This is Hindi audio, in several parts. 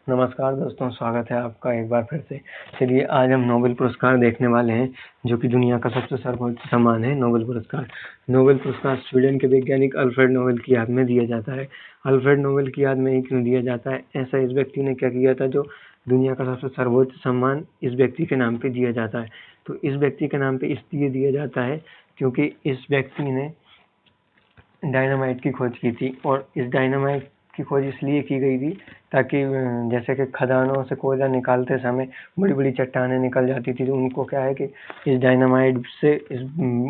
नमस्कार दोस्तों, स्वागत है आपका एक बार फिर से। चलिए आज हम नोबेल पुरस्कार देखने वाले हैं, जो कि दुनिया का सबसे सर्वोच्च सम्मान है नोबेल पुरस्कार। नोबेल पुरस्कार स्वीडन के वैज्ञानिक अल्फ्रेड नोबेल की याद में दिया जाता है। अल्फ्रेड नोबेल की याद में ही क्यों दिया जाता है? ऐसा इस व्यक्ति ने क्या किया था जो दुनिया का सबसे सर्वोच्च सम्मान इस व्यक्ति के नाम पे दिया जाता है। तो इस व्यक्ति के नाम पे इसलिए दिया जाता है क्योंकि इस व्यक्ति ने डायनामाइट की खोज की थी, और इस डायनामाइट की खोज इसलिए की गई थी ताकि जैसे कि खदानों से कोयला निकालते समय बड़ी बड़ी चट्टानें निकल जाती थी, तो उनको क्या है कि इस डायनामाइट से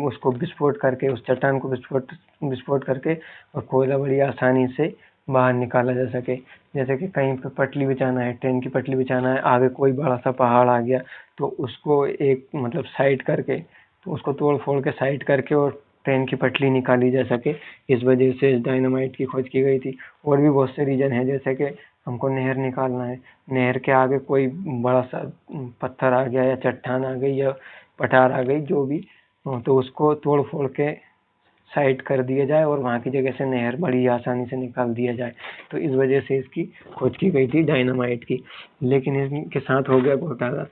उसको विस्फोट करके, उस चट्टान को विस्फोट करके और कोयला बड़ी आसानी से बाहर निकाला जा सके। जैसे कि कहीं पर पटली बिछाना है, ट्रेन की पटली बिछाना है, आगे कोई बड़ा सा पहाड़ आ गया तो उसको एक साइड करके, तो उसको तोड़ फोड़ के साइड करके और ट्रेन की पटली निकाली जा सके। इस वजह से इस डायनामाइट की खोज की गई थी। और भी बहुत से रीजन है, जैसे कि हमको नहर निकालना है, नहर के आगे कोई बड़ा सा पत्थर आ गया या चट्टान आ गई या पठार आ गई, जो भी, तो उसको तोड़ फोड़ के साइड कर दिया जाए और वहाँ की जगह से नहर बड़ी आसानी से निकाल दिया जाए। तो इस वजह से इसकी खोज की गई थी डायनामाइट की। लेकिन इनके साथ हो गया घोटाला।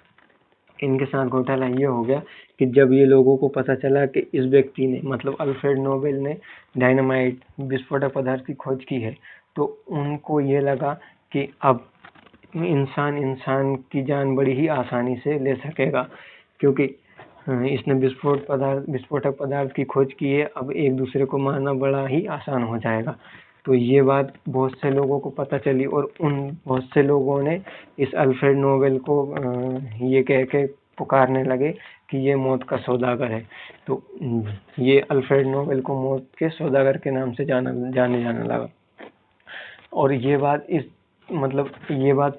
इनके साथ घोटाला ये हो गया कि जब ये लोगों को पता चला कि इस व्यक्ति ने, मतलब अल्फ्रेड नोबेल ने डायनामाइट विस्फोटक पदार्थ की खोज की है, तो उनको ये लगा कि अब इंसान की जान बड़ी ही आसानी से ले सकेगा, क्योंकि इसने विस्फोटक पदार्थ की खोज की है। अब एक दूसरे को मारना बड़ा ही आसान हो जाएगा। तो ये बात बहुत से लोगों को पता चली, और उन बहुत से लोगों ने इस अल्फ्रेड नोबेल को ये कह के पुकारने लगे कि ये मौत का सौदागर है। तो ये अल्फ्रेड नोबेल को मौत के सौदागर के नाम से जाने लगा। और ये बात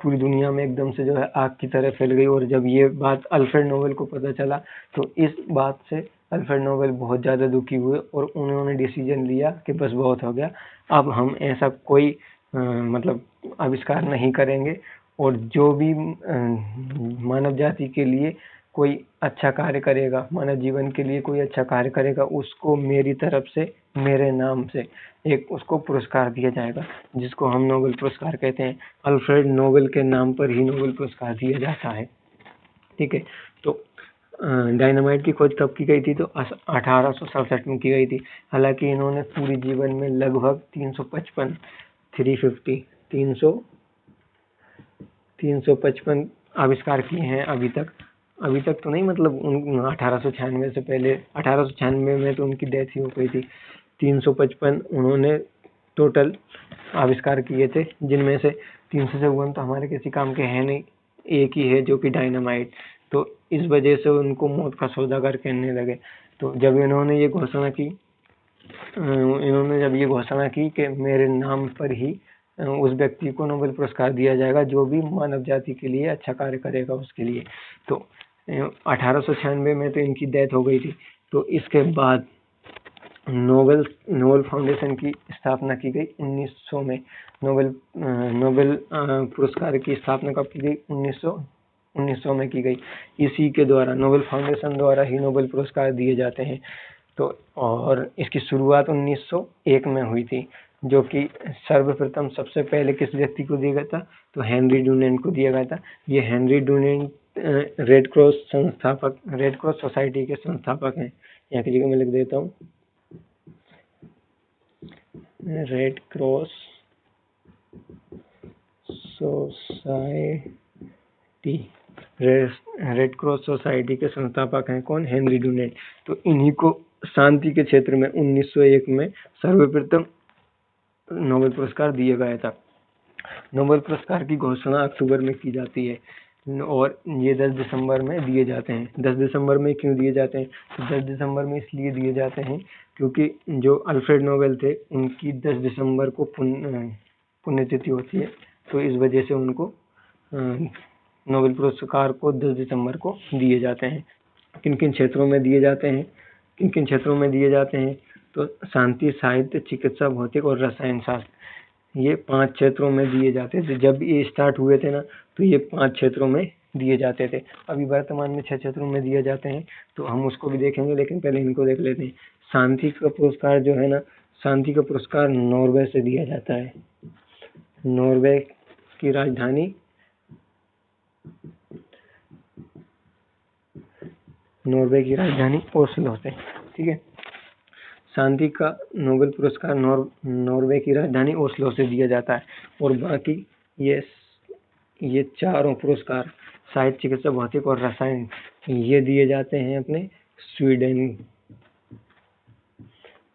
पूरी दुनिया में एकदम से जो है आग की तरह फैल गई। और जब ये बात अल्फ्रेड नोबेल को पता चला तो इस बात से अल्फ्रेड नोबेल बहुत ज़्यादा दुखी हुए, और उन्होंने डिसीजन लिया कि बस बहुत हो गया, अब हम ऐसा कोई आविष्कार नहीं करेंगे, और जो भी मानव जाति के लिए कोई अच्छा कार्य करेगा, मानव जीवन के लिए कोई अच्छा कार्य करेगा, उसको मेरी तरफ से, मेरे नाम से एक उसको पुरस्कार दिया जाएगा, जिसको हम नोबेल पुरस्कार कहते हैं। अल्फ्रेड नोबेल के नाम पर ही नोबेल पुरस्कार दिया जाता है। ठीक है। तो डायनामाइट की खोज कब की गई थी? तो 1867 में की गई थी। हालांकि इन्होंने पूरे जीवन में लगभग 355 आविष्कार किए हैं अभी तक तो नहीं, 1896 से पहले, 1896 में तो उनकी डेथ ही हो गई थी। 355 उन्होंने टोटल आविष्कार किए थे, जिनमें से 354 तो हमारे किसी काम के हैं नहीं, एक ही है जो कि डायनामाइट। तो इस वजह से उनको मौत का सौदागर कहने लगे। तो जब इन्होंने ये घोषणा की कि मेरे नाम पर ही उस व्यक्ति को नोबेल पुरस्कार दिया जाएगा जो भी मानव जाति के लिए अच्छा कार्य करेगा उसके लिए, तो 1896 में तो इनकी डेथ हो गई थी। तो इसके बाद नोबेल फाउंडेशन की स्थापना की गई 1900 में। नोबेल पुरस्कार की स्थापना कब की गई? 1900 में की गई। इसी के द्वारा, नोबेल फाउंडेशन द्वारा ही नोबेल पुरस्कार दिए जाते हैं। तो और इसकी शुरुआत 1901 में हुई थी, जो कि सर्वप्रथम सबसे पहले किस व्यक्ति को दिया गया था? तो हेनरी डुनेंट को दिया गया था। ये Henry Dunant red cross society के संस्थापक हैं। यहाँ की जगह मैं लिख देता हूँ, रेड क्रॉस सोसाइटी के संस्थापक हैं कौन? Henry Dunant. तो इन्हीं को शांति के क्षेत्र में 1901 में सर्वप्रथम नोबेल पुरस्कार दिया गया था। नोबेल पुरस्कार की घोषणा अक्टूबर में की जाती है, और ये 10 दिसंबर में दिए जाते हैं। 10 दिसंबर में क्यों दिए जाते हैं? तो 10 दिसंबर में इसलिए दिए जाते हैं क्योंकि जो अल्फ्रेड नोबेल थे उनकी 10 दिसंबर को पुण्यतिथि होती है। तो इस वजह से उनको नोबेल पुरस्कार को 10 दिसंबर को दिए जाते हैं। किन किन क्षेत्रों में दिए जाते हैं? तो शांति, साहित्य, चिकित्सा, भौतिक और रसायन शास्त्र, ये 5 क्षेत्रों में दिए जाते थे। जब ये स्टार्ट हुए थे ना, तो ये 5 क्षेत्रों में दिए जाते थे। अभी वर्तमान में 6 क्षेत्रों में दिए जाते हैं, तो हम उसको भी देखेंगे, लेकिन पहले इनको देख लेते हैं। शांति का पुरस्कार जो है ना, शांति का पुरस्कार नॉर्वे से दिया जाता है। नॉर्वे की राजधानी नॉर्वे की राजधानी ओस्लो से। ठीक है, शांति का नोबेल पुरस्कार नॉर्वे की राजधानी ओस्लो से दिया जाता है। और बाकी ये चारों पुरस्कार साहित्य, चिकित्सा, भौतिक और रसायन ये दिए जाते हैं अपने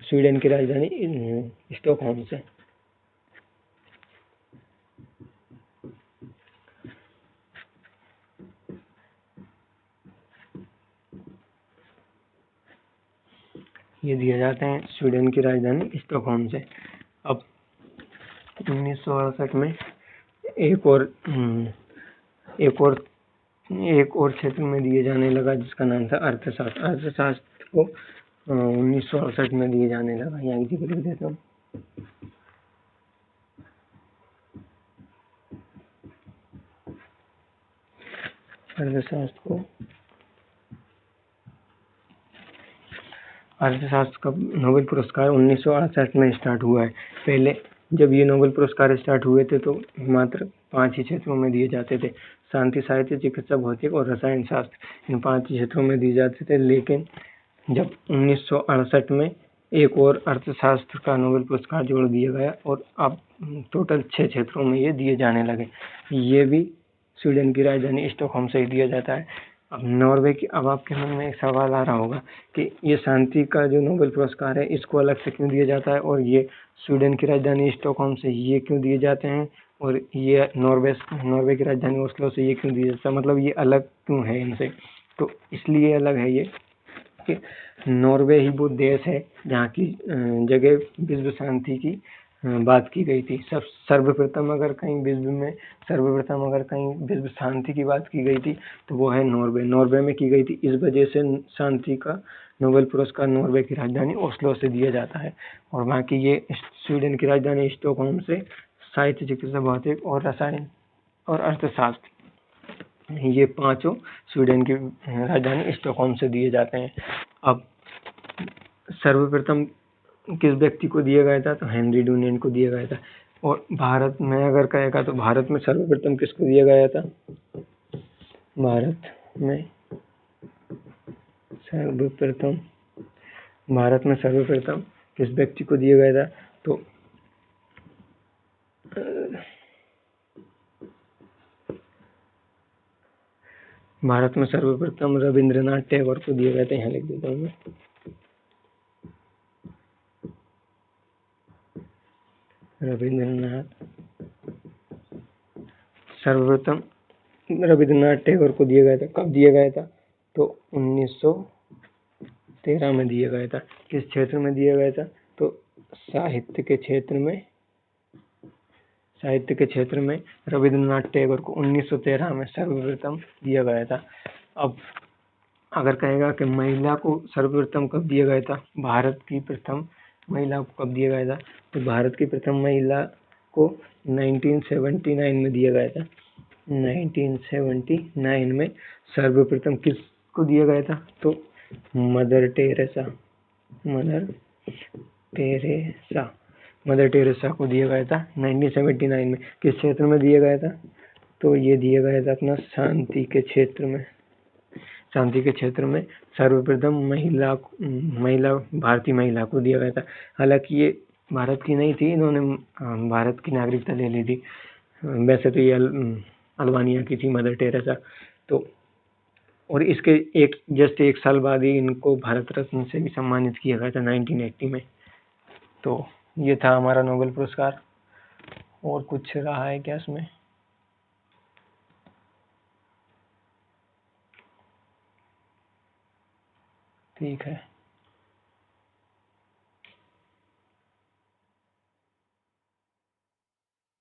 स्वीडन की राजधानी स्टॉकहोम से। ये दिए जाते हैं स्वीडन की राजधानी स्टॉकहोम से। अब 1968 में एक और क्षेत्र में दिए जाने लगा जिसका नाम था अर्थशास्त्र। अर्थशास्त्र को 1968 में दिए जाने लगा। यहाँ की लिख देता हूँ। अर्थशास्त्र का नोबेल पुरस्कार 1968 में स्टार्ट हुआ है। पहले जब ये नोबेल पुरस्कार स्टार्ट हुए थे तो मात्र 5 ही क्षेत्रों में दिए जाते थे, शांति, साहित्य, चिकित्सा, भौतिक और रसायन शास्त्र, इन 5 ही क्षेत्रों में दिए जाते थे। लेकिन जब 1968 में एक और अर्थशास्त्र का नोबेल पुरस्कार जोड़ दिया गया और अब टोटल 6 क्षेत्रों में ये दिए जाने लगे। ये भी स्वीडन की राजधानी स्टॉकहोम से ही दिया जाता है। अब आपके मन में एक सवाल आ रहा होगा कि ये शांति का जो नोबेल पुरस्कार है इसको अलग से क्यों दिया जाता है और ये स्वीडन की राजधानी स्टॉकहोम से ये क्यों दिए जाते हैं और ये नॉर्वे की राजधानी ओस्लो से ये क्यों दिया जाता है, मतलब ये अलग क्यों है इनसे। तो इसलिए अलग है ये कि नॉर्वे ही वो देश है जहाँ की जगह विश्व शांति की बात की गई थी। सर्वप्रथम अगर कहीं विश्व शांति की बात की गई थी तो वो है नॉर्वे में की गई थी। इस वजह से शांति का नोबेल पुरस्कार नॉर्वे की राजधानी ओस्लो से दिया जाता है और बाकी ये स्वीडन की राजधानी स्टॉकहोम से साहित्य, चिकित्सा, भौतिक और रसायन और अर्थशास्त्र ये 5 स्वीडन की राजधानी स्टॉकहोम से दिए जाते हैं। अब सर्वप्रथम किस व्यक्ति को दिया गया था तो हेनरी डुनेंट को दिया गया था। और भारत में अगर कहेगा तो भारत में सर्वप्रथम किसको दिया गया था, भारत में सर्वप्रथम किस व्यक्ति को दिया गया था तो भारत में सर्वप्रथम रविंद्रनाथ टैगोर को दिया गया था। यहाँ लिख देता हूँ मैं, सर्वप्रथम रविंद्रनाथ टैगोर को दिया गया था। कब दिया गया था तो 1913 में दिया गया था। किस क्षेत्र में दिया गया था तो साहित्य के क्षेत्र में रविंद्रनाथ टैगोर को 1913 में सर्वप्रथम दिया गया था। अब अगर कहेगा कि महिला को सर्वप्रथम कब दिया गया था, भारत की प्रथम महिला को कब दिया गया था तो भारत की प्रथम महिला को 1979 में दिया गया था। 1979 में सर्वप्रथम किसको दिया गया था तो मदर टेरेसा को दिया गया था 1979 में। किस क्षेत्र में दिया गया था तो ये दिया गया था अपना शांति के क्षेत्र में सर्वप्रथम भारतीय महिला को दिया गया था। हालांकि ये भारत की नहीं थी, इन्होंने भारत की नागरिकता ले ली थी। वैसे तो ये अल्बानिया की थी मदर टेरेसा। तो और इसके जस्ट एक साल बाद ही इनको भारत रत्न से भी सम्मानित किया गया था 1980 में। तो ये था हमारा नोबेल पुरस्कार। और कुछ रहा है क्या इसमें? ठीक है।